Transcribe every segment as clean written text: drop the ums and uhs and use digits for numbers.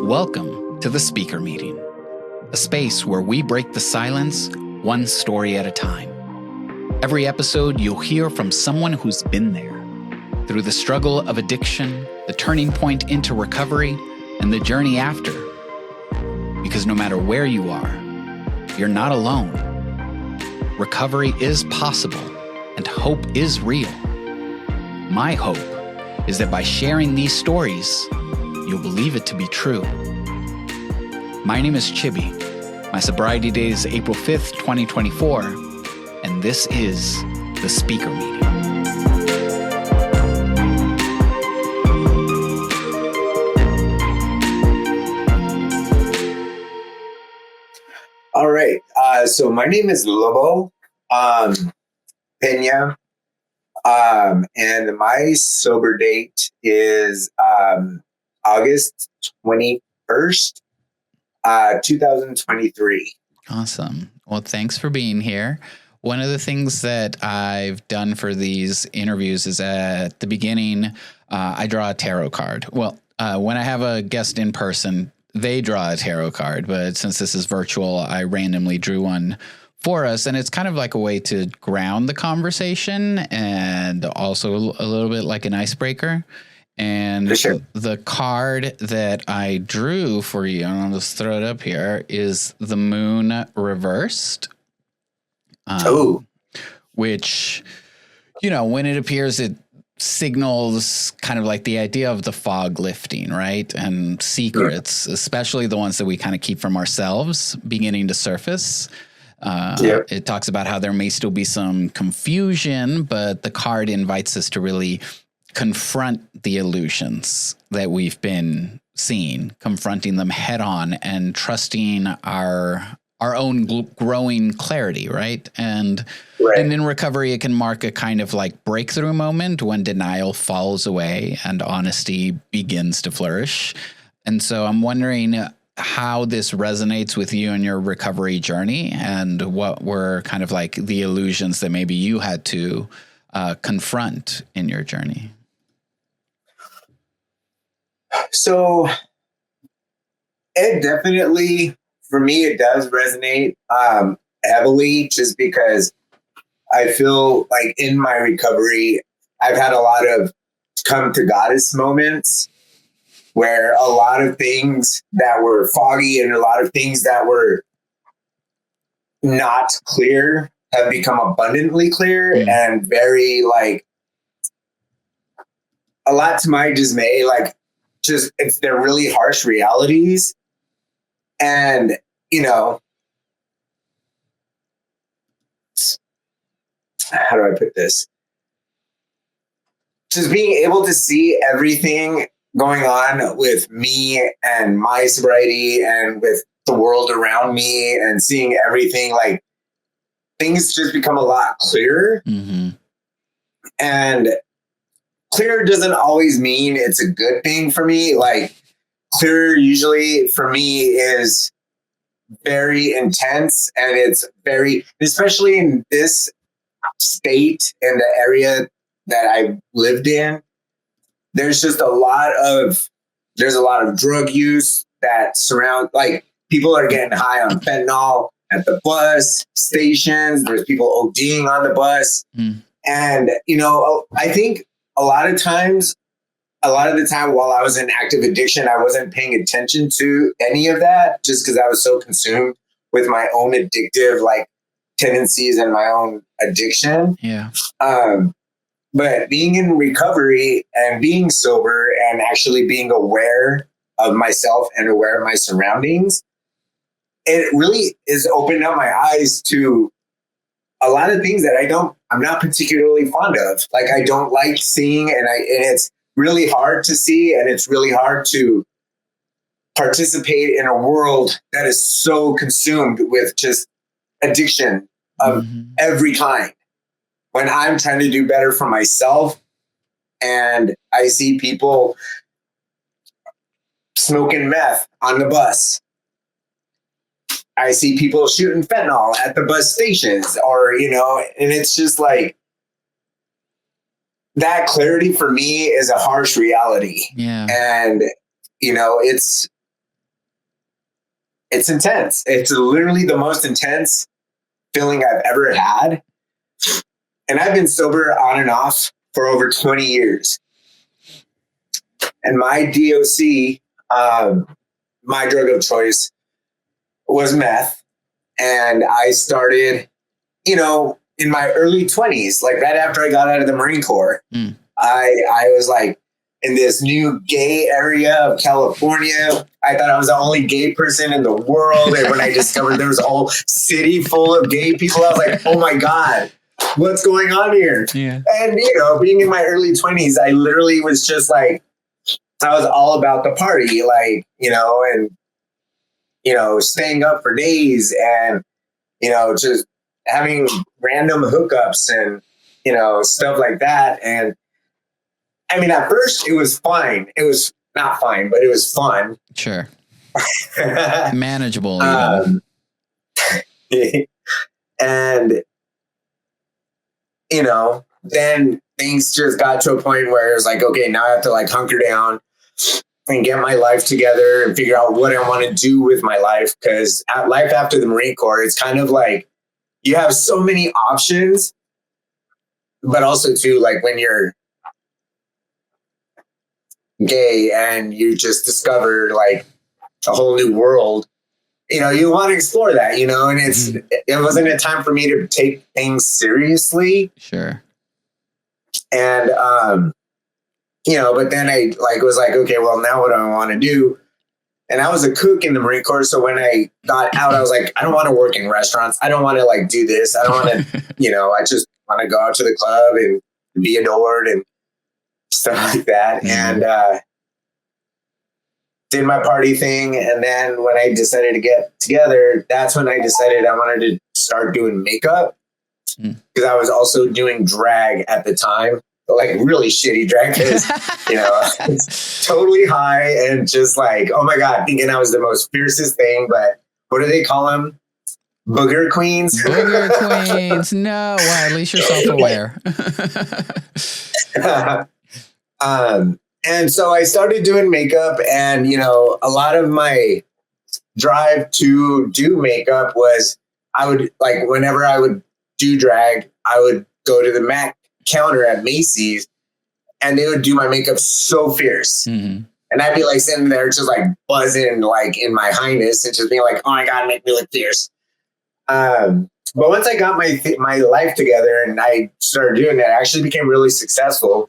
Welcome to the Speaker Meeting, a space where we break the silence one story at a time. Every episode, you'll hear from someone who's been there, through the struggle of addiction, the turning point into recovery, and the journey after. Because no matter where you are, you're not alone. Recovery is possible, and hope is real. My hope is that by sharing these stories, you'll believe it to be true. My name is Chibi. My sobriety date is April 5th, 2024, and this is the Speaker Meeting. All right. So my name is Lobo Pena, and my sober date is August 21st, 2023. Awesome. Well, thanks for being here. One of the things that I've done for these interviews is at the beginning, I draw a tarot card. Well, when I have a guest in person, they draw a tarot card, but since this is virtual, I randomly drew one for us. And it's kind of like a way to ground the conversation and also a little bit like an icebreaker. And sure. The card that I drew for you, and I'll just throw it up here, is the moon reversed. Which, you know, when it appears, it signals kind of like the idea of the fog lifting, right? And secrets, especially the ones that we kind of keep from ourselves, beginning to surface. It talks about how there may still be some confusion, but the card invites us to really confront the illusions that we've been seeing, confronting them head on and trusting our own growing clarity, right? And in recovery, it can mark a kind of like breakthrough moment when denial falls away and honesty begins to flourish. And so I'm wondering how this resonates with you and your recovery journey, and what were kind of like the illusions that maybe you had to confront in your journey. So it definitely, for me, it does resonate heavily, just because I feel like in my recovery, I've had a lot of come to goddess moments where a lot of things that were foggy and a lot of things that were not clear have become abundantly clear and very like a lot to my dismay, like just they're really harsh realities. And, you know, how do I put this? Just being able to see everything going on with me and my sobriety and with the world around me and seeing everything, like things just become a lot clearer. Mm-hmm. And clear doesn't always mean it's a good thing for me. Like clear usually for me is very intense, and it's very, especially in this state and the area that I lived in, there's a lot of drug use that surround, like people are getting high on fentanyl at the bus stations. There's people ODing on the bus. And, you know, I think a lot of the time while I was in active addiction, I wasn't paying attention to any of that just because I was so consumed with my own addictive like tendencies and my own addiction. Yeah. But being in recovery and being sober and actually being aware of myself and aware of my surroundings, it really is opening up my eyes to a lot of things that I'm not particularly fond of. Like I don't like seeing, and it's really hard to see, and it's really hard to participate in a world that is so consumed with just addiction of every kind. When I'm trying to do better for myself and I see people smoking meth on the bus, I see people shooting fentanyl at the bus stations, or, you know, and it's just like, that clarity for me is a harsh reality. Yeah. And, you know, it's it's intense. It's literally the most intense feeling I've ever had. And I've been sober on and off for over 20 years. And my DOC, my drug of choice, was meth. And I started, in my early 20s, like right after I got out of the Marine Corps. I was like in this new gay area of California. I thought I was the only gay person in the world. And when I discovered there was a whole city full of gay people, I was like, oh my God, what's going on here? Yeah. And, being in my early 20s, I literally was just like, I was all about the party, like, and, staying up for days and, just having random hookups and, stuff like that. And I mean, at first it was fine. It was not fine, but it was fun. Sure. Manageable. And, then things just got to a point where it was like, okay, now I have to like hunker down and get my life together and figure out what I want to do with my life. Because life after the Marine Corps, it's kind of like you have so many options, but also too, like when you're gay and you just discover like a whole new world, you want to explore that, and it wasn't a time for me to take things seriously. Sure. And, but then I was like, okay, well, now what do I want to do? And I was a cook in the Marine Corps. So when I got out, I was like, I don't want to work in restaurants. I don't want to like do this. I don't want to, I just want to go out to the club and be adored and stuff like that. And, did my party thing. And then when I decided to get together, that's when I decided I wanted to start doing makeup, because I was also doing drag at the time, like really shitty drag, because, it's totally high and just like, oh my God, thinking I was the most fiercest thing. But what do they call them? Booger queens? Booger queens. No, well, at least you're self-aware. And so I started doing makeup, and, a lot of my drive to do makeup was I would like, whenever I would do drag, I would go to the Mac counter at Macy's and they would do my makeup so fierce. And I'd be like sitting there just like buzzing, like in my highness, and just being like, oh my God, make me look fierce. But once I got my life together and I started doing that, I actually became really successful.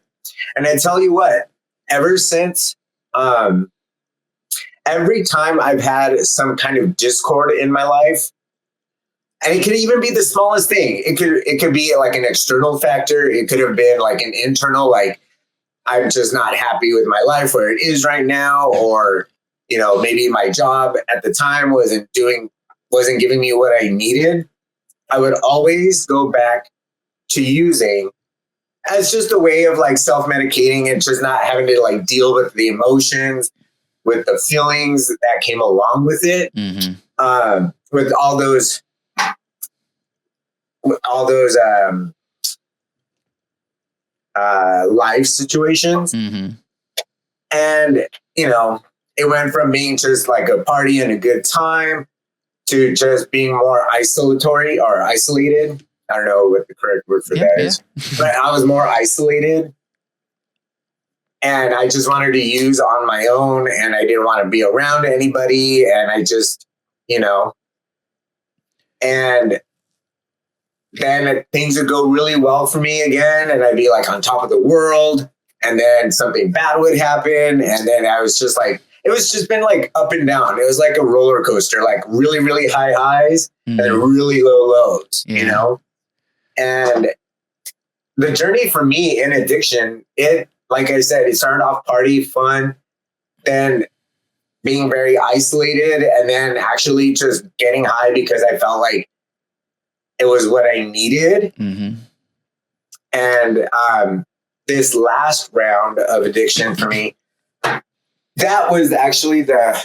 And I tell you what, ever since, every time I've had some kind of discord in my life, and it could even be the smallest thing. It could be like an external factor. It could have been like an internal, like I'm just not happy with my life where it is right now, or maybe my job at the time wasn't giving me what I needed. I would always go back to using as just a way of like self-medicating and just not having to like deal with the emotions, with the feelings that came along with it, with all those life situations. And, it went from being just like a party and a good time to just being more isolatory or isolated. I don't know what the correct word for that is, but I was more isolated, and I just wanted to use on my own, and I didn't want to be around anybody. And I just, and then things would go really well for me again. And I'd be like on top of the world, and then something bad would happen. And then I was just like, it was just been like up and down. It was like a roller coaster, like really, really high highs and really low lows, And the journey for me in addiction, like I said, it started off party, fun, then being very isolated, and then actually just getting high because I felt like it was what I needed. And this last round of addiction for me, that was actually the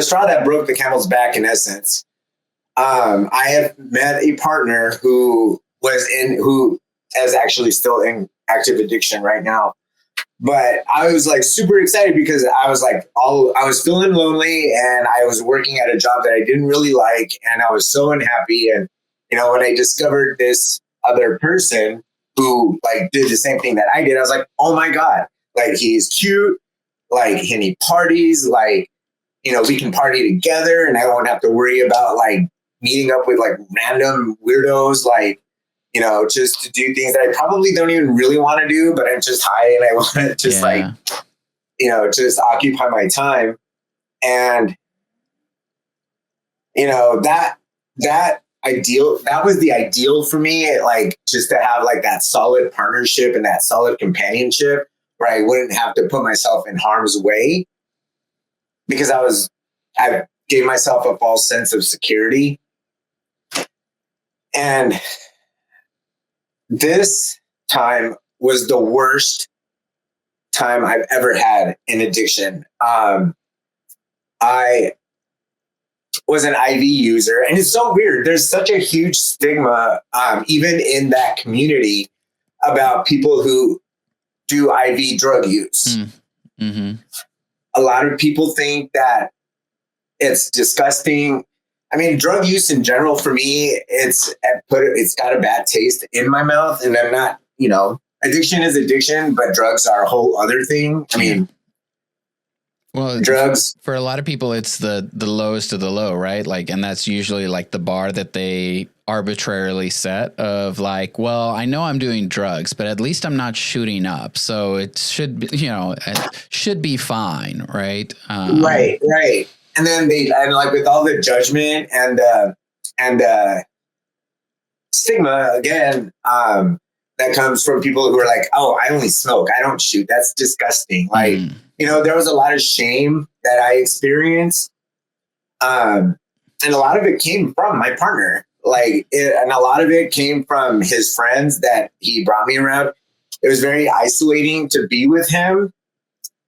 straw that broke the camel's back, in essence. I have met a partner who is actually still in active addiction right now. But I was like super excited because I was like, I was feeling lonely and I was working at a job that I didn't really like. And I was so unhappy. And, you know, when I discovered this other person who like did the same thing that I did, I was like, oh my God, like he's cute, like, and he parties, like, you know, we can party together and I won't have to worry about like meeting up with like random weirdos, like, you know, just to do things that I probably don't even really want to do, but I'm just high and I want to just like, you know, just occupy my time. And, you know, that was the ideal for me, like just to have like that solid partnership and that solid companionship where I wouldn't have to put myself in harm's way because I gave myself a false sense of security. And this time was the worst time I've ever had in addiction. I was an IV user, and it's so weird. There's such a huge stigma, even in that community, about people who do IV drug use. Mm-hmm. A lot of people think that it's disgusting. I mean, drug use in general, for me, it's got a bad taste in my mouth, and I'm not, you know, addiction is addiction, but drugs are a whole other thing. I mean, well, drugs for a lot of people, it's the lowest of the low, right? Like, and that's usually like the bar that they arbitrarily set of like, well, I know I'm doing drugs, but at least I'm not shooting up, so it should be, you know, it should be fine, right? Right. And then and like with all the judgment and stigma again, that comes from people who are like, oh, I only smoke, I don't shoot. That's disgusting. Like, you know, there was a lot of shame that I experienced. And a lot of it came from my partner. And a lot of it came from his friends that he brought me around. It was very isolating to be with him.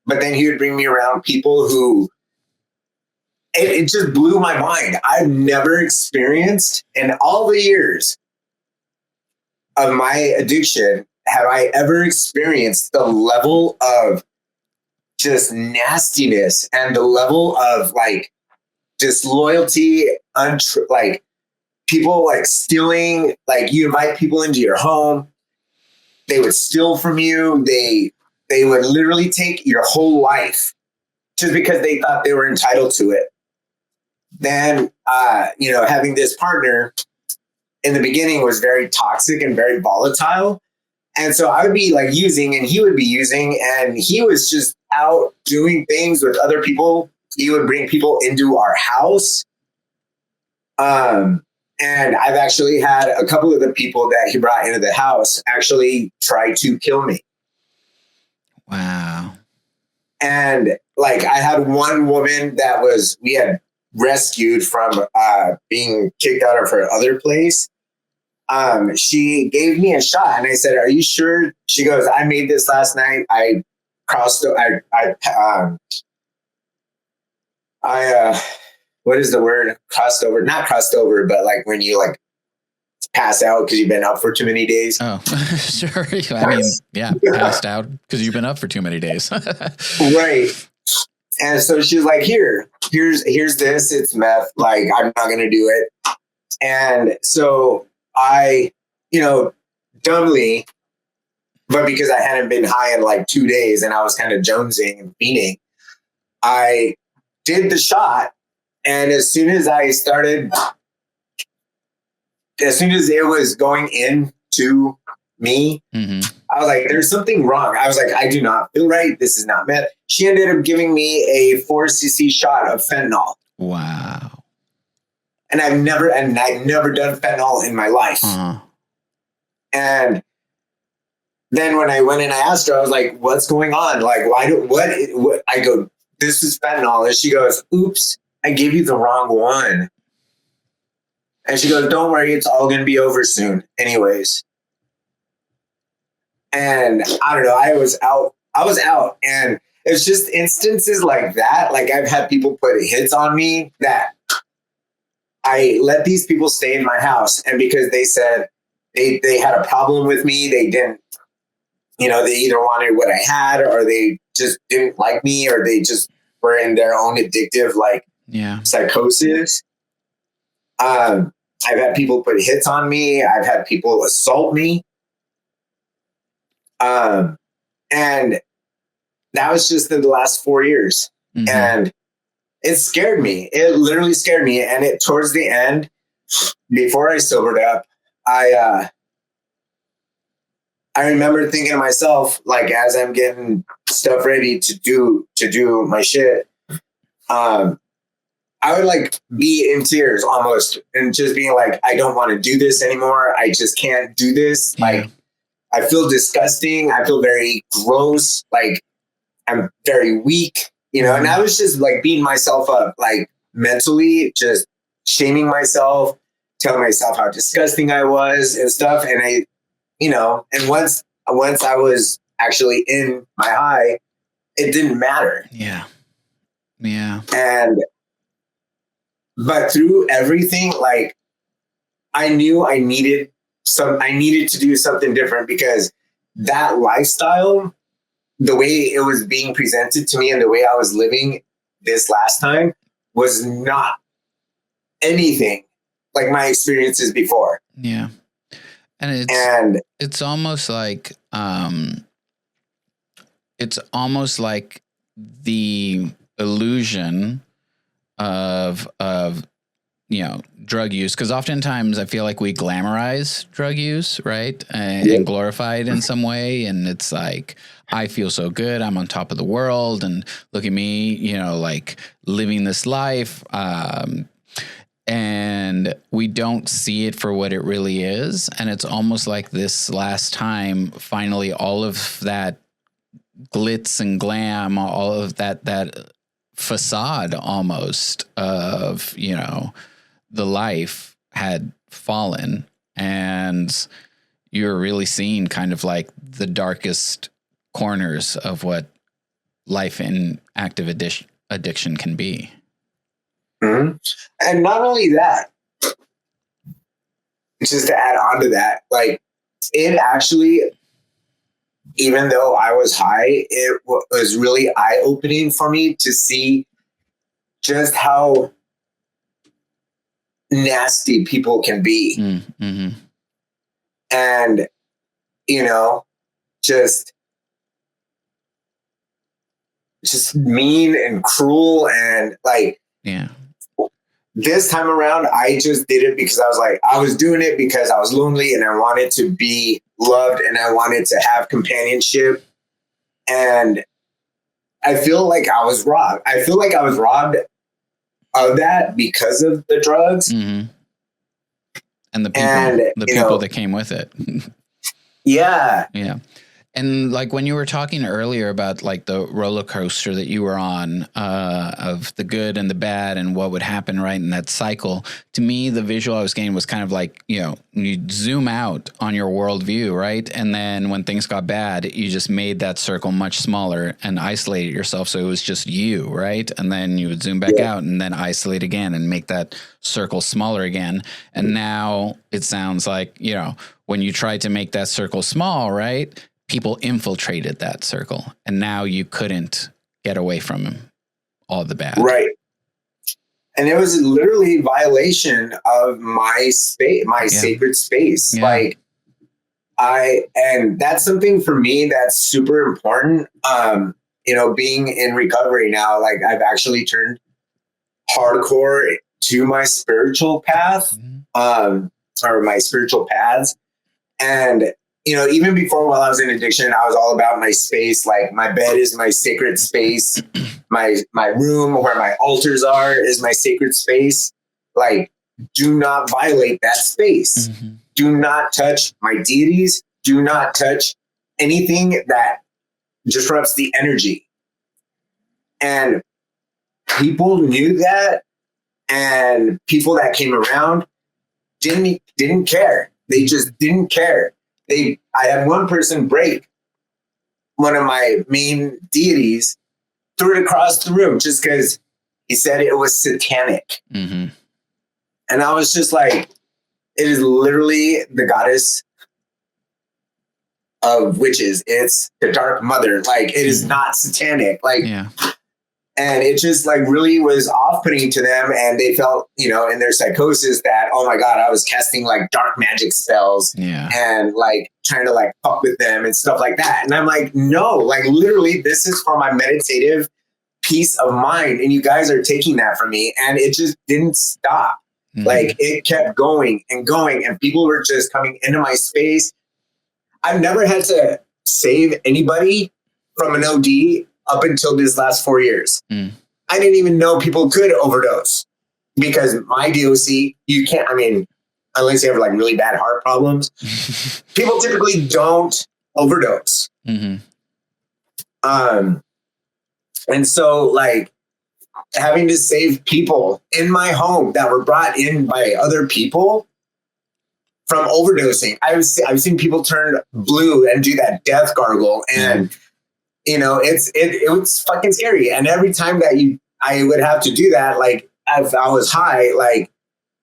But then he would bring me around people who, it just blew my mind. I've never experienced in all the years of my addiction, have I ever experienced the level of just nastiness and the level of like disloyalty, like people like stealing, like you invite people into your home, they would steal from you. They would literally take your whole life just because they thought they were entitled to it. Then, you know, having this partner in the beginning was very toxic and very volatile. And so I would be like using and he would be using, and he was just out doing things with other people. He would bring people into our house. And I've actually had a couple of the people that he brought into the house actually try to kill me. Wow. And like I had one woman that we had rescued from being kicked out of her other place. She gave me a shot and I said, are you sure? She goes, I made this last night. What is the word? Crossed over, not crossed over, but like when you like pass out because you've been up for too many days. Oh, sure. I mean, yeah, passed out because you've been up for too many days. Right. And so she's like, here's this, it's meth. Like, I'm not going to do it. And so I, you know, dumbly, but because I hadn't been high in like 2 days and I was kind of jonesing and fiending, I did the shot. And as soon as it was going into me, I was like, there's something wrong. I was like, I do not feel right. This is not meth. She ended up giving me a 4cc shot of fentanyl. Wow. And I've never done fentanyl in my life. And then when I went and I asked her, I was like, what's going on? Like, what? I go, this is fentanyl. And she goes, oops, I gave you the wrong one. And she goes, don't worry, it's all going to be over soon anyways. And I don't know, I was out. And it's just instances like that. Like I've had people put hits on me that I let these people stay in my house. And because they said they had a problem with me, they didn't they either wanted what I had, or they just didn't like me, or they just were in their own addictive, like, psychosis. I've had people put hits on me. I've had people assault me. And that was just in the last 4 years. Mm-hmm. And it scared me. It literally scared me. And towards the end, before I sobered up, I remember thinking to myself, like, as I'm getting stuff ready to do my shit, I would like be in tears almost, and just being like, I don't want to do this anymore. I just can't do this. Yeah. Like, I feel disgusting. I feel very gross. Like, I'm very weak, and I was just like beating myself up, like mentally, just shaming myself, telling myself how disgusting I was and stuff. And and once I was actually in my high, it didn't matter. Yeah. But through everything, like, I knew I needed to do something different, because that lifestyle, the way it was being presented to me and the way I was living this last time, was not anything like my experiences before. Yeah. And it's almost like the illusion of drug use, because oftentimes I feel like we glamorize drug use, right, and glorify it in some way, and it's like, I feel so good, I'm on top of the world, and look at me, like living this life, and we don't see it for what it really is. And it's almost like this last time, finally, all of that glitz and glam, all of that facade almost of, the life had fallen, and you're really seeing kind of like the darkest corners of what life in active addiction can be. Mm-hmm. And not only that, just to add on to that, like, it actually, even though I was high, it was really eye-opening for me to see just how nasty people can be. Mm-hmm. And, just mean and cruel, and like, this time around, I just did it because I was doing it because I was lonely, and I wanted to be loved, and I wanted to have companionship. And I feel like I was robbed. I feel like I was robbed of that because of the drugs. Mm-hmm. And the people that came with it. Yeah. Yeah. And like when you were talking earlier about like the roller coaster that you were on, of the good and the bad and what would happen right in that cycle, to me, the visual I was getting was kind of like, you zoom out on your worldview, right? And then when things got bad, you just made that circle much smaller and isolated yourself. So it was just you, right? And then you would zoom back out and then isolate again and make that circle smaller again. And now it sounds like, when you tried to make that circle small, right? People infiltrated that circle, and now you couldn't get away from all the bad. Right. And it was literally a violation of my space, my sacred space. Yeah. And that's something for me that's super important. Being in recovery now, like, I've actually turned hardcore to my spiritual path, or my spiritual paths. And even before, while I was in addiction, I was all about my space. Like, my bed is my sacred space. My room where my altars are is my sacred space. Like, do not violate that space. Mm-hmm. Do not touch my deities. Do not touch anything that disrupts the energy. And people knew that, and people that came around didn't care. They just didn't care. I had one person break one of my main deities, threw it across the room just because he said it was satanic. Mm-hmm. And I was just like, it is literally the goddess of witches. It's the Dark Mother. Like, it is not satanic. Like, Yeah. and it just like really was off-putting to them. And they felt, you know, in their psychosis that, oh my God, I was casting like dark magic spells and like trying to like fuck with them and stuff like that. And I'm like, no, like literally this is for my meditative peace of mind. And you guys are taking that from me. And it just didn't stop. Like it kept going and going, and people were just coming into my space. I've never had to save anybody from an OD up until this last 4 years. I didn't even know people could overdose because my DOC, you can't, I mean, unless you have like really bad heart problems, people typically don't overdose. And so like having to save people in my home that were brought in by other people from overdosing. I've seen people turn blue and do that death gargle, and you know, it was fucking scary. And every time that I would have to do that, like if I was high, like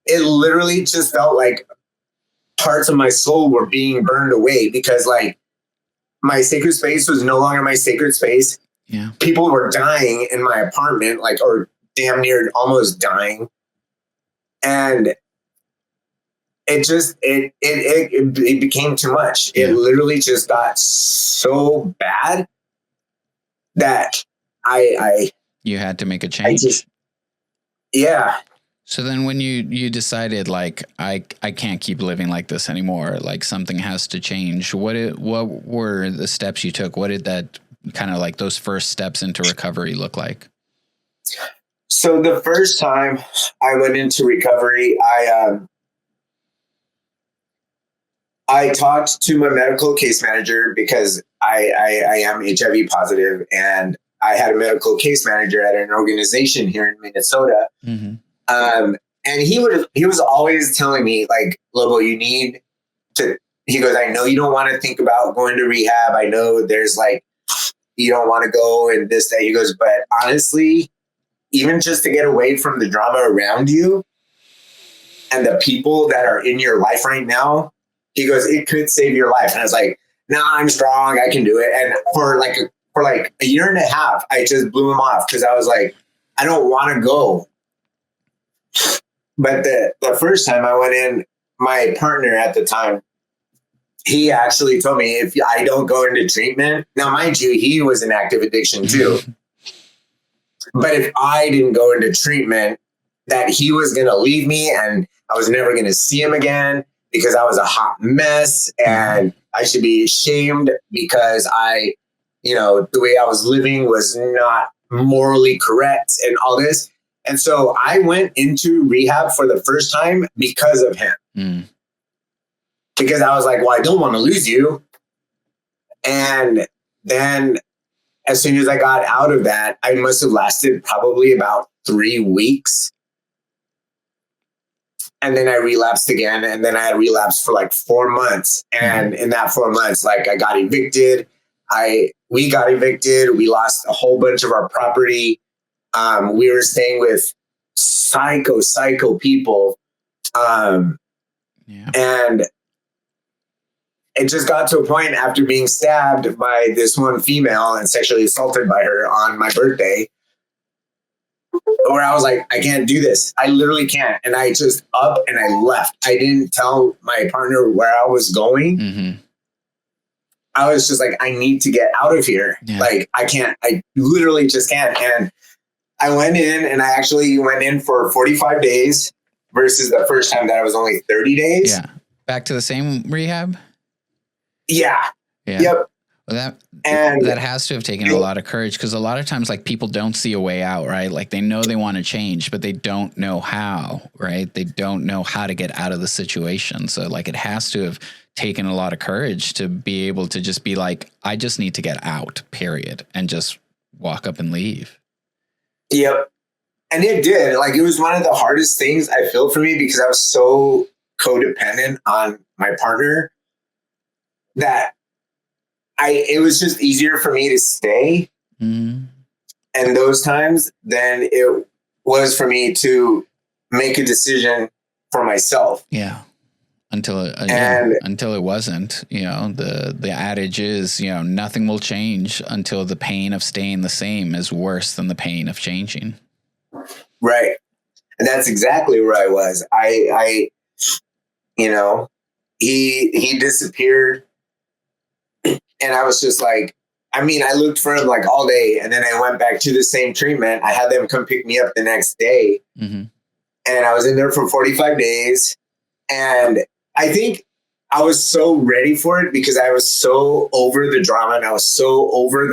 it literally just felt like parts of my soul were being burned away because like my sacred space was no longer my sacred space. Yeah. People were dying in my apartment, like, or damn near almost dying. And it just, it became too much. It literally just got so bad that you had to make a change. So then when you decided like, I can't keep living like this anymore, like something has to change. What were the steps you took? What did that kind of like those first steps into recovery look like? So the first time I went into recovery, I talked to my medical case manager because I am HIV positive, and I had a medical case manager at an organization here in Minnesota. And he was always telling me like, Lobo, you need to, he goes, I know you don't want to think about going to rehab. I know there's like, you don't want to go and this, that. He goes, but honestly, even just to get away from the drama around you and the people that are in your life right now, he goes, it could save your life. And I was like, nah, I'm strong. I can do it. And for like a year and a half, I just blew him off because I was like, I don't want to go. But the first time I went in, my partner at the time, he actually told me if I don't go into treatment, now mind you, he was in active addiction too. But if I didn't go into treatment, that he was going to leave me and I was never going to see him again because I was a hot mess and I should be ashamed because the way I was living was not morally correct and all this. And so I went into rehab for the first time because of him. Because I was like, well, I don't want to lose you. And then as soon as I got out of that, I must have lasted probably about 3 weeks. And then I relapsed again. And then I had relapsed for like 4 months. And in that 4 months, like I got evicted. We got evicted. We lost a whole bunch of our property. We were staying with psycho people. And it just got to a point after being stabbed by this one female and sexually assaulted by her on my birthday where I was like, I can't do this. I literally can't. And I just up and I left. I didn't tell my partner where I was going. I was just like, I need to get out of here. Like, I can't. I literally just can't. And I went in, and I actually went in for 45 days versus the first time that I was only 30 days. Yeah. Back to the same rehab? Yeah. Yep. Well, that has to have taken a lot of courage because a lot of times like people don't see a way out, right? Like they know they want to change, but they don't know how, right? They don't know how to get out of the situation. So like it has to have taken a lot of courage to be able to just be like, I just need to get out, period, and just walk up and leave. Yep. And it did. Like it was one of the hardest things I feel for me because I was so codependent on my partner that it was just easier for me to stay and those times than it was for me to make a decision for myself. Yeah. until it wasn't. The adage is, nothing will change until the pain of staying the same is worse than the pain of changing. Right. And that's exactly where I was. He disappeared, and I was just like, I looked for him like all day, and then I went back to the same treatment. I had them come pick me up the next day, and I was in there for 45 days. And I think I was so ready for it because I was so over the drama, and I was so over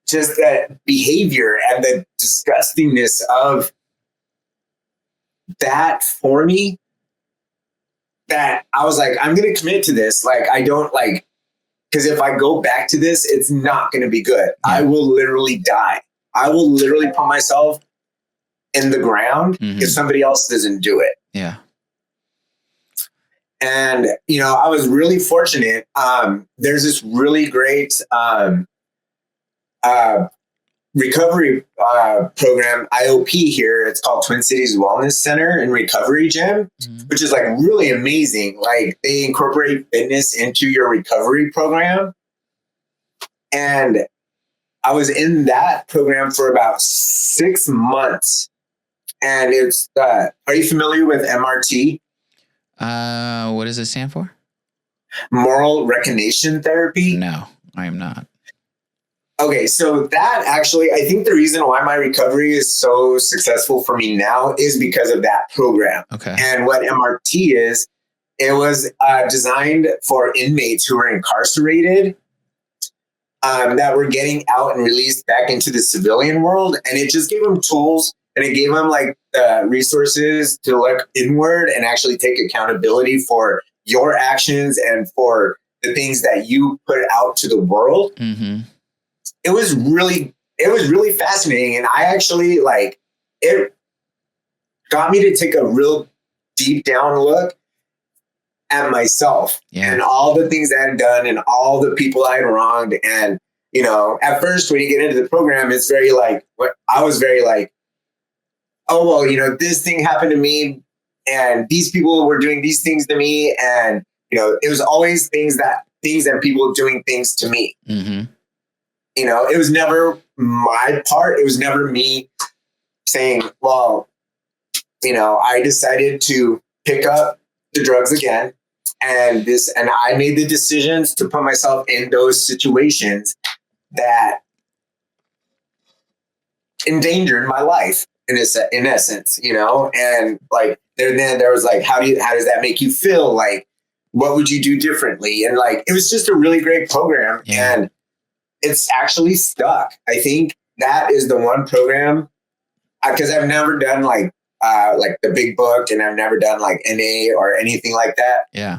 just that behavior and the disgustingness of that for me, that I was like, I'm going to commit to this. Like, I don't like, because if I go back to this, it's not going to be good. Yeah. I will literally die. I will literally put myself in the ground if somebody else doesn't do it. Yeah. And, I was really fortunate. There's this really great recovery program, IOP here. It's called Twin Cities Wellness Center and Recovery Gym, which is like really amazing. Like, they incorporate fitness into your recovery program. And I was in that program for about 6 months. And it's, are you familiar with MRT? What does it stand for? Moral recognition therapy? No, I am not. Okay, so that actually, I think the reason why my recovery is so successful for me now is because of that program. Okay. And what MRT is, it was designed for inmates who were incarcerated that were getting out and released back into the civilian world. And it just gave them tools, and it gave them like the resources to look inward and actually take accountability for your actions and for the things that you put out to the world. It was really fascinating. And I actually it got me to take a real deep down look at myself and all the things I had done and all the people I had wronged. And, at first when you get into the program, it's very I was very like, oh, well, this thing happened to me and these people were doing these things to me. And, it was always things and people doing things to me. It was never my part. It was never me saying, well, I decided to pick up the drugs again. And I made the decisions to put myself in those situations that endangered my life in essence, and like, there was like, how does that make you feel? Like, what would you do differently? And like, it was just a really great program. Yeah. And it's actually stuck. I think that is the one program, because I've never done like the big book, and I've never done like NA or anything like that. Yeah.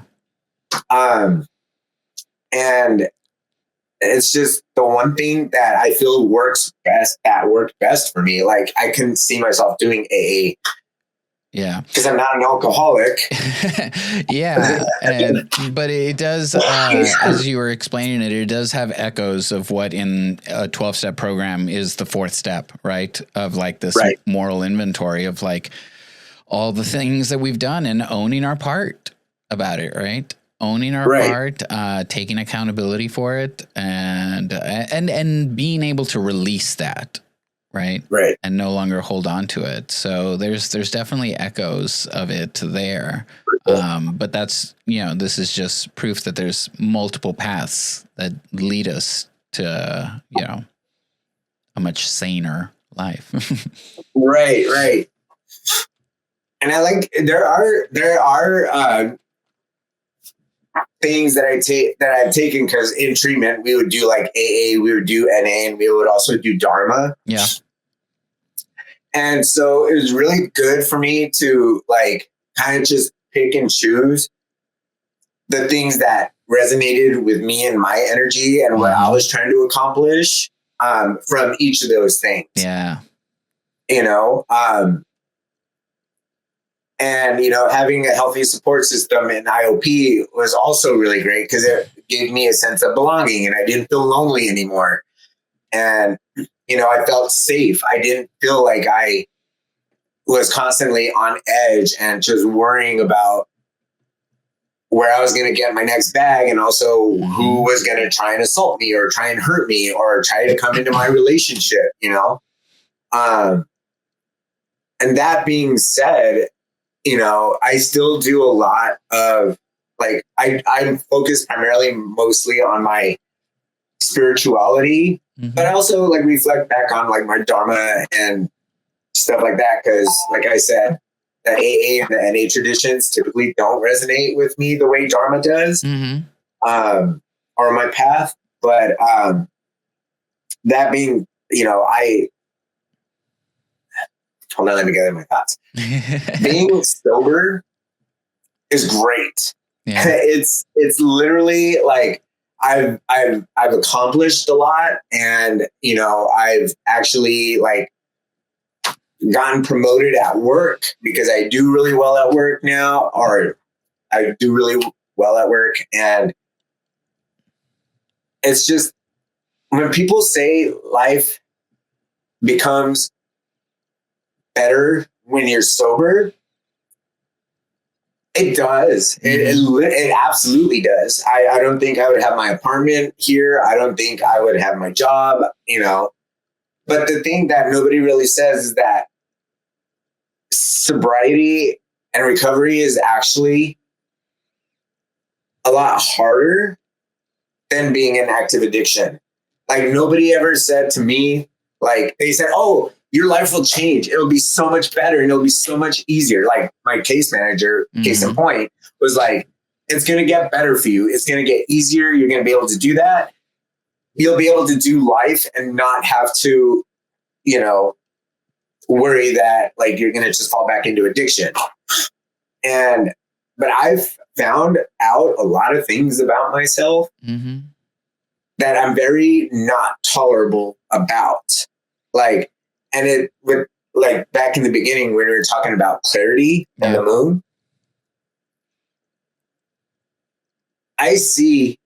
And it's just the one thing that I feel worked best for me. Like, I couldn't see myself doing AA. Yeah. Because I'm not an alcoholic. Yeah. But it does, as you were explaining it, it does have echoes of what in a 12-step program is the fourth step, right? Of like this moral inventory of like all the things that we've done and owning our part about it, right? Owning our part, taking accountability for it, and being able to release that. Right. And no longer hold on to it. So there's definitely echoes of it there. But that's, this is just proof that there's multiple paths that lead us to, a much saner life. Right. And I like, there are things that I've taken, because in treatment we would do like AA, we would do NA, and we would also do Dharma. Yeah. And so it was really good for me to like kind of just pick and choose the things that resonated with me and my energy and what I was trying to accomplish from each of those things. Yeah. And, having a healthy support system in IOP was also really great, because it gave me a sense of belonging, and I didn't feel lonely anymore. And, I felt safe. I didn't feel like I was constantly on edge and just worrying about where I was going to get my next bag, and also who was going to try and assault me or try and hurt me or try to come into my relationship, you know? And that being said, you know, I still do a lot of like, I'm focused primarily mostly on my spirituality, but I also like reflect back on like my dharma and stuff like that. Cause like I said, the AA and the NA traditions typically don't resonate with me the way dharma does, or my path. But that being, you know, hold on, let me gather my thoughts. Being sober is great. Yeah. It's literally like I've accomplished a lot, and you know, I've actually like gotten promoted at work because I do really well at work now, or I do really well at work. And it's just when people say life becomes better when you're sober, it does. It absolutely does. I don't think I would have my apartment here. I don't think I would have my job, you know. But the thing that nobody really says is that sobriety and recovery is actually a lot harder than being in active addiction. Like nobody ever said to me, like they said, oh, your life will change. It'll be so much better and it'll be so much easier. Like my case manager, case in point, was like, it's going to get better for you. It's going to get easier. You're going to be able to do that. You'll be able to do life and not have to, you know, worry that like you're going to just fall back into addiction. But I've found out a lot of things about myself that I'm very not tolerable about. Like, and it with like back in the beginning when we were talking about clarity and the moon, I see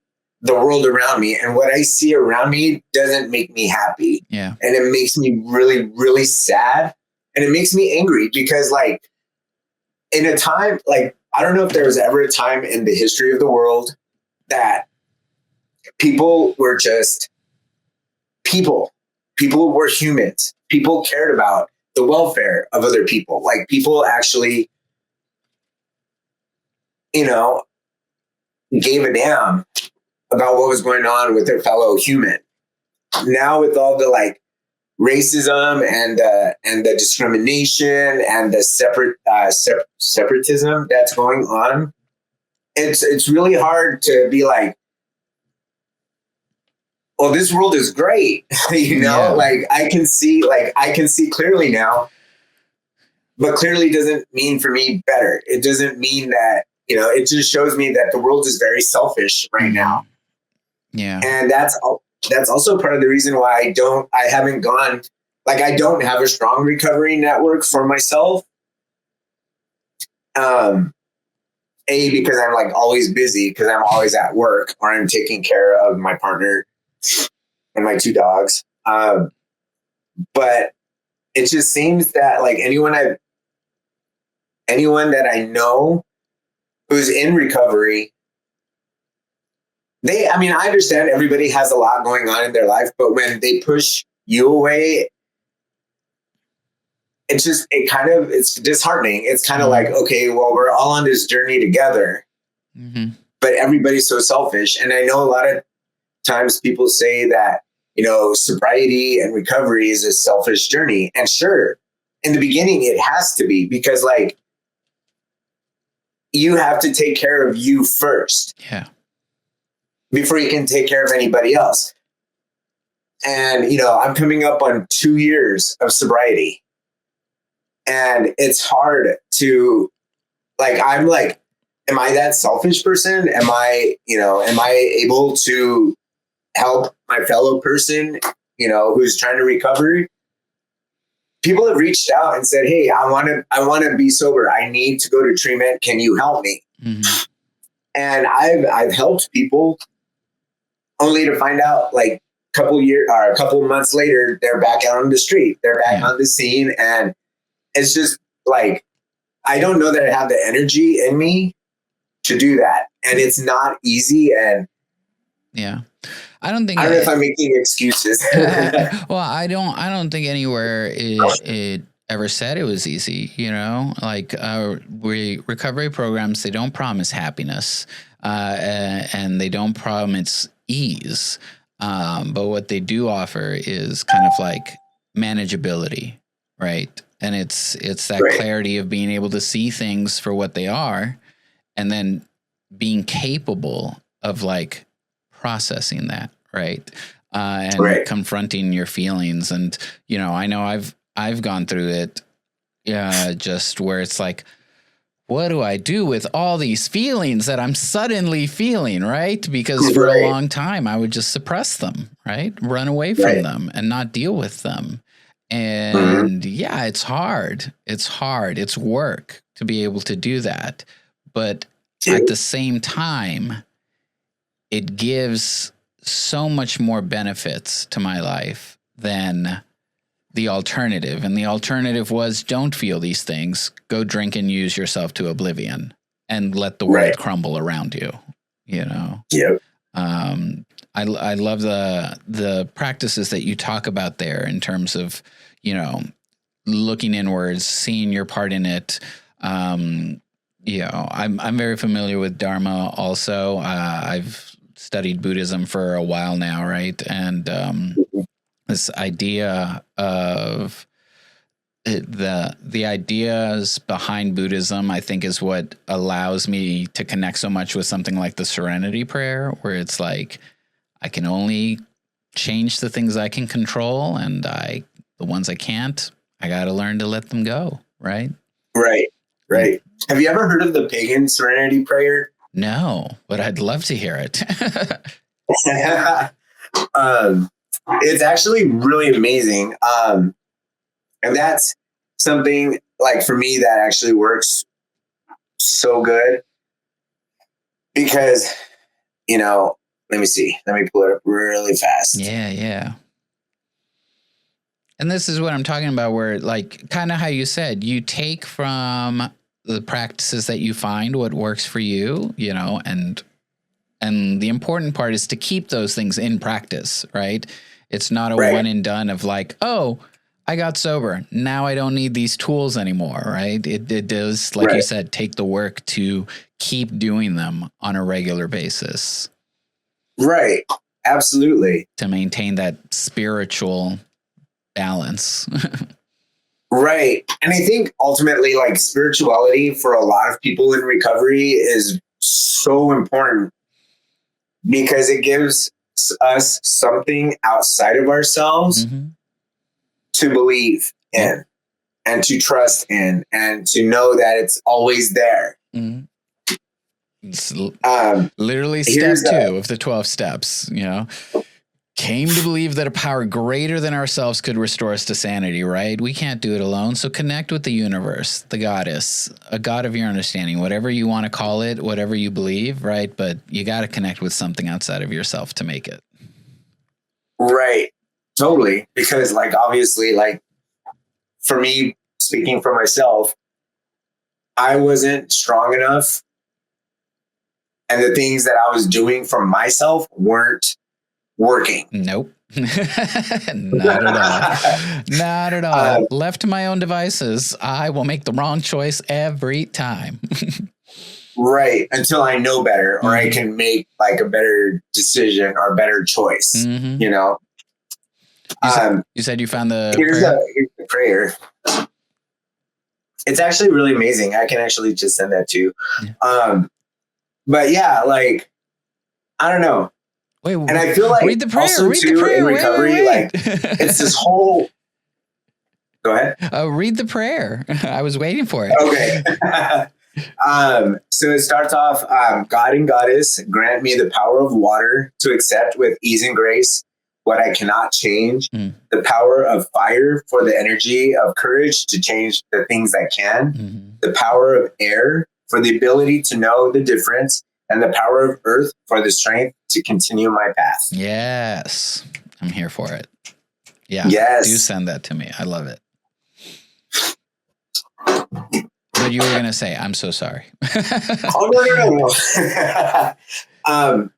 the world around me, and what I see around me doesn't make me happy. Yeah. And it makes me really, really sad. And it makes me angry because like in a time, like, I don't know if there was ever a time in the history of the world that people were just people. People were humans. People cared about the welfare of other people. Like people actually, you know, gave a damn about what was going on with their fellow human. Now with all the like racism and the discrimination and the separatism that's going on, it's really hard to be like, well, this world is great, you know, like I can see clearly now, but clearly doesn't mean for me better. It doesn't mean that, you know, it just shows me that the world is very selfish right now. Yeah. And that's also part of the reason why I haven't gone, like I don't have a strong recovery network for myself. Because I'm like always busy because I'm always at work or I'm taking care of my partner and my 2 dogs. But it just seems that like anyone that I know who's in recovery, I understand everybody has a lot going on in their life, but when they push you away, it's disheartening. It's kind of like, okay, well, we're all on this journey together, but everybody's so selfish. And I know a lot of times people say that, you know, sobriety and recovery is a selfish journey. And sure, in the beginning, it has to be because like you have to take care of you first. Yeah. Before you can take care of anybody else. And, you know, I'm coming up on 2 years of sobriety. And it's hard to, like, I'm like, am I that selfish person? Am I able to help my fellow person, you know, who's trying to recover? People have reached out and said, hey, I want to be sober. I need to go to treatment. Can you help me? And I've helped people, only to find out like a couple months later, they're back out on the street. They're back on the scene. And it's just like, I don't know that I have the energy in me to do that. And it's not easy. And Yeah. I don't think I don't know if I'm making excuses. well, I don't think anywhere it ever said it was easy, you know, like recovery programs, they don't promise happiness, and they don't promise ease. But what they do offer is kind of like manageability, right? And it's that Right. clarity of being able to see things for what they are, and then being capable of like processing that, right? And Right. confronting your feelings. And, you know, I know I've gone through it, just where it's like, what do I do with all these feelings that I'm suddenly feeling, right? Because for a long time I would just suppress them, right? Run away from them and not deal with them. And yeah, it's hard. It's hard. It's work to be able to do that. But at the same time, it gives so much more benefits to my life than the alternative. And the alternative was, don't feel these things. Go drink and use yourself to oblivion and let the world crumble around you. You know? Yep. I love the practices that you talk about there in terms of, you know, looking inwards, seeing your part in it. You know, I'm very familiar with Dharma also. I've studied Buddhism for a while now, right? And this idea of the ideas behind Buddhism, I think, is what allows me to connect so much with something like the Serenity Prayer, where it's like, I can only change the things I can control, and the ones I can't, I got to learn to let them go, right? Right. Have you ever heard of the pagan Serenity Prayer? No, but I'd love to hear it. It's actually really amazing. And that's something, like, for me, that actually works so good because, you know, let me see. Let me pull it up really fast. Yeah. And this is what I'm talking about, where, like, kind of how you said, you take from the practices that you find what works for you, you know, and the important part is to keep those things in practice, right? It's not a one and done of like, oh, I got sober, now I don't need these tools anymore, right? It does, like you said, take the work to keep doing them on a regular basis. Right. Absolutely. To maintain that spiritual balance. Right. And I think ultimately, like, spirituality for a lot of people in recovery is so important because it gives us something outside of ourselves to believe in and to trust in and to know that it's always there. It's literally step 2 of the 12 steps, you know. Came to believe that a power greater than ourselves could restore us to sanity, right? We can't do it alone. So connect with the universe, the goddess, a god of your understanding, whatever you want to call it, whatever you believe, right? But you got to connect with something outside of yourself to make it. Right. Totally. Because, like, obviously, like, for me, speaking for myself, I wasn't strong enough. And the things that I was doing for myself weren't working. Nope. Not at all. Not at all. Left to my own devices, I will make the wrong choice every time. Right. Until I know better, or I can make, like, a better decision or a better choice, you know? You said you found the here's prayer? Here's the prayer. It's actually really amazing. I can actually just send that to you. But yeah, like, I don't know. Wait, and I feel like read the prayer. Also read too, the prayer. in recovery, wait. like, it's this whole. Go ahead. Read the prayer. I was waiting for it. Okay. So it starts off, God and Goddess, grant me the power of water to accept with ease and grace what I cannot change, the power of fire for the energy of courage to change the things I can, the power of air for the ability to know the difference, and the power of earth for the strength to continue my path. Yes. I'm here for it. Yeah. Yes. Do send that to me. I love it. But you were going to say, I'm so sorry. Oh, no.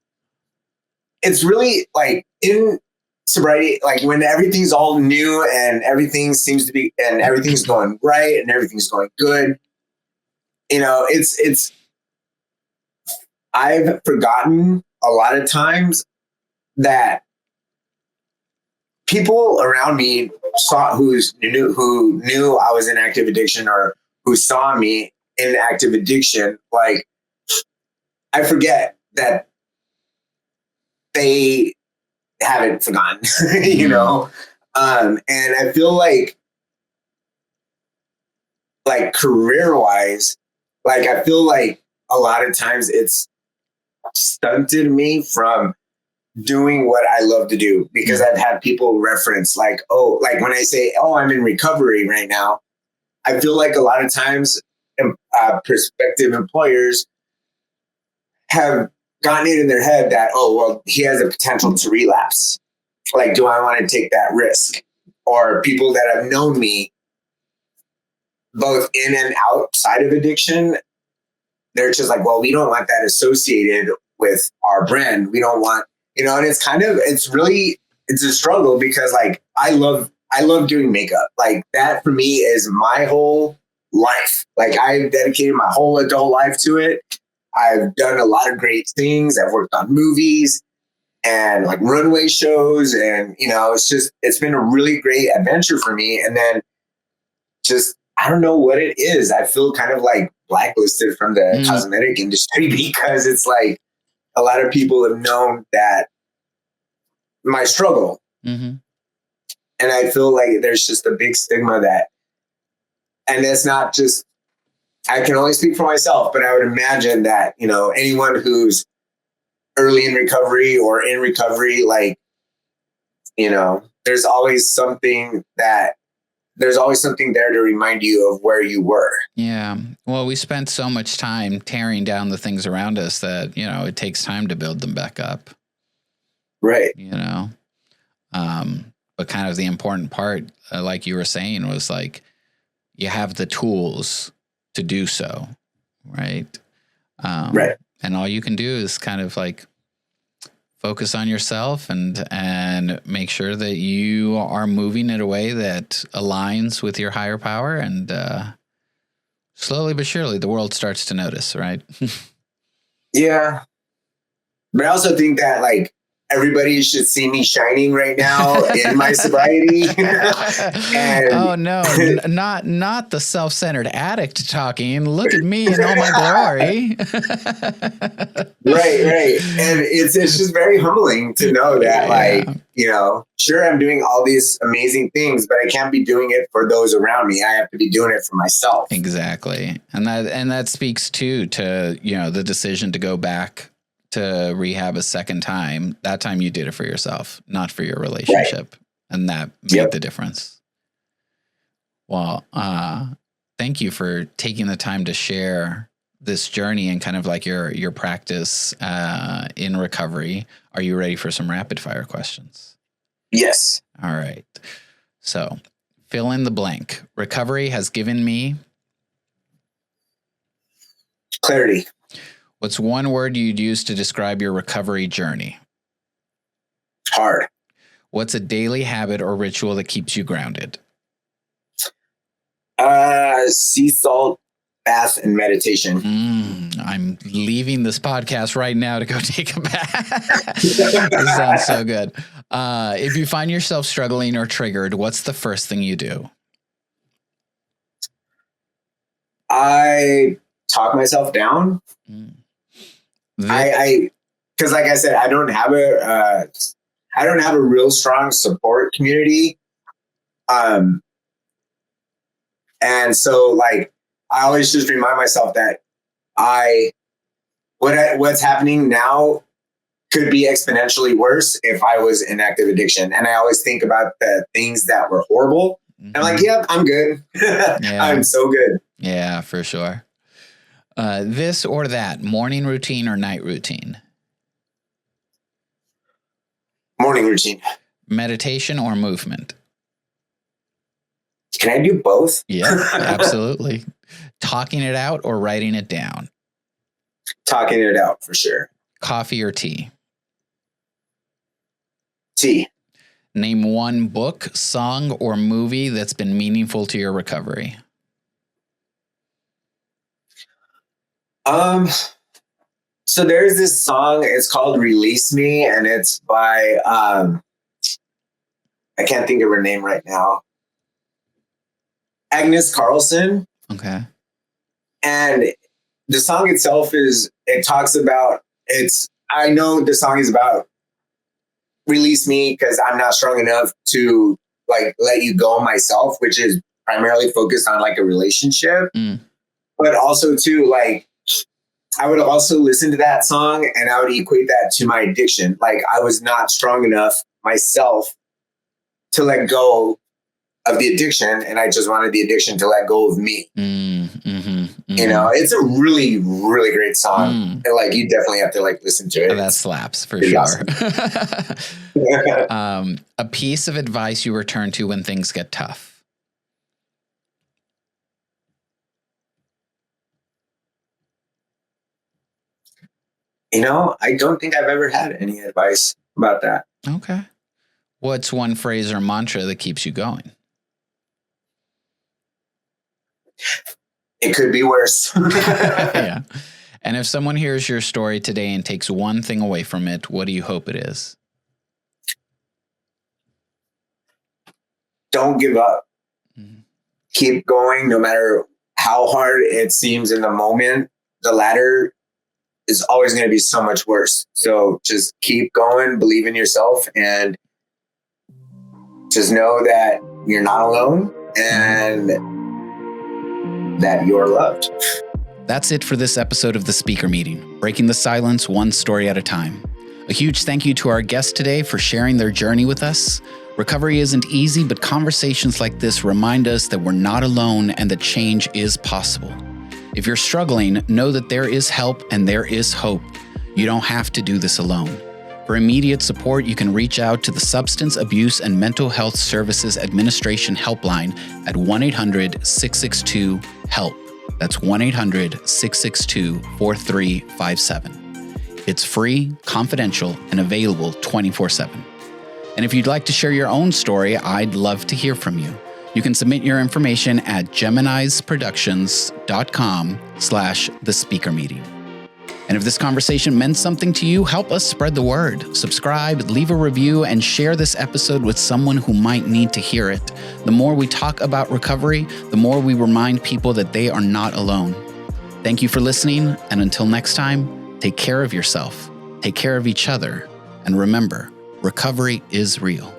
It's really like in sobriety, like when everything's all new and everything seems to be, and everything's going right and everything's going good, I've forgotten a lot of times that people around me who knew I was in active addiction or who saw me in active addiction, like I forget that they haven't forgotten, and I feel like career wise, like I feel like a lot of times it's stunted me from doing what I love to do because I've had people reference like when I say, oh, I'm in recovery right now, I feel like a lot of times prospective employers have gotten it in their head that, oh, well, he has a potential to relapse. Like, do I want to take that risk? Or people that have known me both in and outside of addiction, they're just like, well, we don't want that associated with our brand. We don't want, and it's a struggle because like, I love doing makeup. Like that for me is my whole life. Like I've dedicated my whole adult life to it. I've done a lot of great things. I've worked on movies and like runway shows. And, it's been a really great adventure for me. And then just, I don't know what it is. I feel kind of like blacklisted from the cosmetic industry because it's like a lot of people have known that my struggle. Mm-hmm. And I feel like there's just a big stigma that, and it's not just, I can only speak for myself, but I would imagine that, anyone who's early in recovery or in recovery, like, there's always something there to remind you of where you were. Yeah. Well, we spent so much time tearing down the things around us that, it takes time to build them back up. Right. But kind of the important part, like you were saying, was like, you have the tools to do so. Right. Right. And all you can do is kind of like focus on yourself and make sure that you are moving in a way that aligns with your higher power. And slowly but surely, the world starts to notice, right? Yeah. But I also think that like everybody should see me shining right now in my sobriety. And oh no, not the self-centered addict talking. Look at me in all my glory. Right. And it's just very humbling to know that sure, I'm doing all these amazing things, but I can't be doing it for those around me. I have to be doing it for myself. Exactly. And that speaks too to, the decision to go back to rehab a second time. That time you did it for yourself, not for your relationship. Right. And that made the difference. Well, thank you for taking the time to share this journey and kind of like your practice in recovery. Are you ready for some rapid fire questions? Yes. All right. So fill in the blank. Recovery has given me clarity. What's one word you'd use to describe your recovery journey? Hard. What's a daily habit or ritual that keeps you grounded? Sea salt bath and meditation. I'm leaving this podcast right now to go take a bath. This sounds so good. If you find yourself struggling or triggered, what's the first thing you do? I talk myself down. Because like I said, I don't have a real strong support community. And so like, I always just remind myself that what's happening now could be exponentially worse if I was in active addiction. And I always think about the things that were horrible. Mm-hmm. I'm like, yep, I'm good. Yeah. I'm so good. Yeah, for sure. This or that, morning routine or night routine? Morning routine. Meditation or movement? Can I do both? Yeah, absolutely. Talking it out or writing it down? Talking it out for sure. Coffee or tea? Tea. Name one book, song, or movie that's been meaningful to your recovery. So there's this song, it's called Release Me, and it's by I can't think of her name right now. Agnes Carlson. Okay. And the song itself it talks about, I know the song is about release me because I'm not strong enough to like let you go myself, which is primarily focused on like a relationship. But also too, like, I would also listen to that song and I would equate that to my addiction. Like, I was not strong enough myself to let go of the addiction, and I just wanted the addiction to let go of me. You know, it's a really, really great song. And like, you definitely have to like listen to it. That slaps for sure. Awesome. A piece of advice you return to when things get tough. You know, I don't think I've ever had any advice about that. Okay. What's one phrase or mantra that keeps you going? It could be worse. Yeah. And if someone hears your story today and takes one thing away from it, what do you hope it is? Don't give up. Keep going no matter how hard it seems in the moment. The latter is always going to be so much worse. So just keep going, believe in yourself, and just know that you're not alone and that you're loved. That's it for this episode of The Speaker Meeting, breaking the silence one story at a time. A huge thank you to our guests today for sharing their journey with us. Recovery isn't easy, but conversations like this remind us that we're not alone and that change is possible. If you're struggling, know that there is help and there is hope. You don't have to do this alone. For immediate support, you can reach out to the Substance Abuse and Mental Health Services Administration helpline at 1-800-662-HELP. That's 1-800-662-4357. It's free, confidential, and available 24/7. And if you'd like to share your own story, I'd love to hear from you. You can submit your information at geminisproductions.com/thespeakermeeting. And if this conversation meant something to you, help us spread the word. Subscribe, leave a review, and share this episode with someone who might need to hear it. The more we talk about recovery, the more we remind people that they are not alone. Thank you for listening, and until next time, take care of yourself, take care of each other, and remember, recovery is real.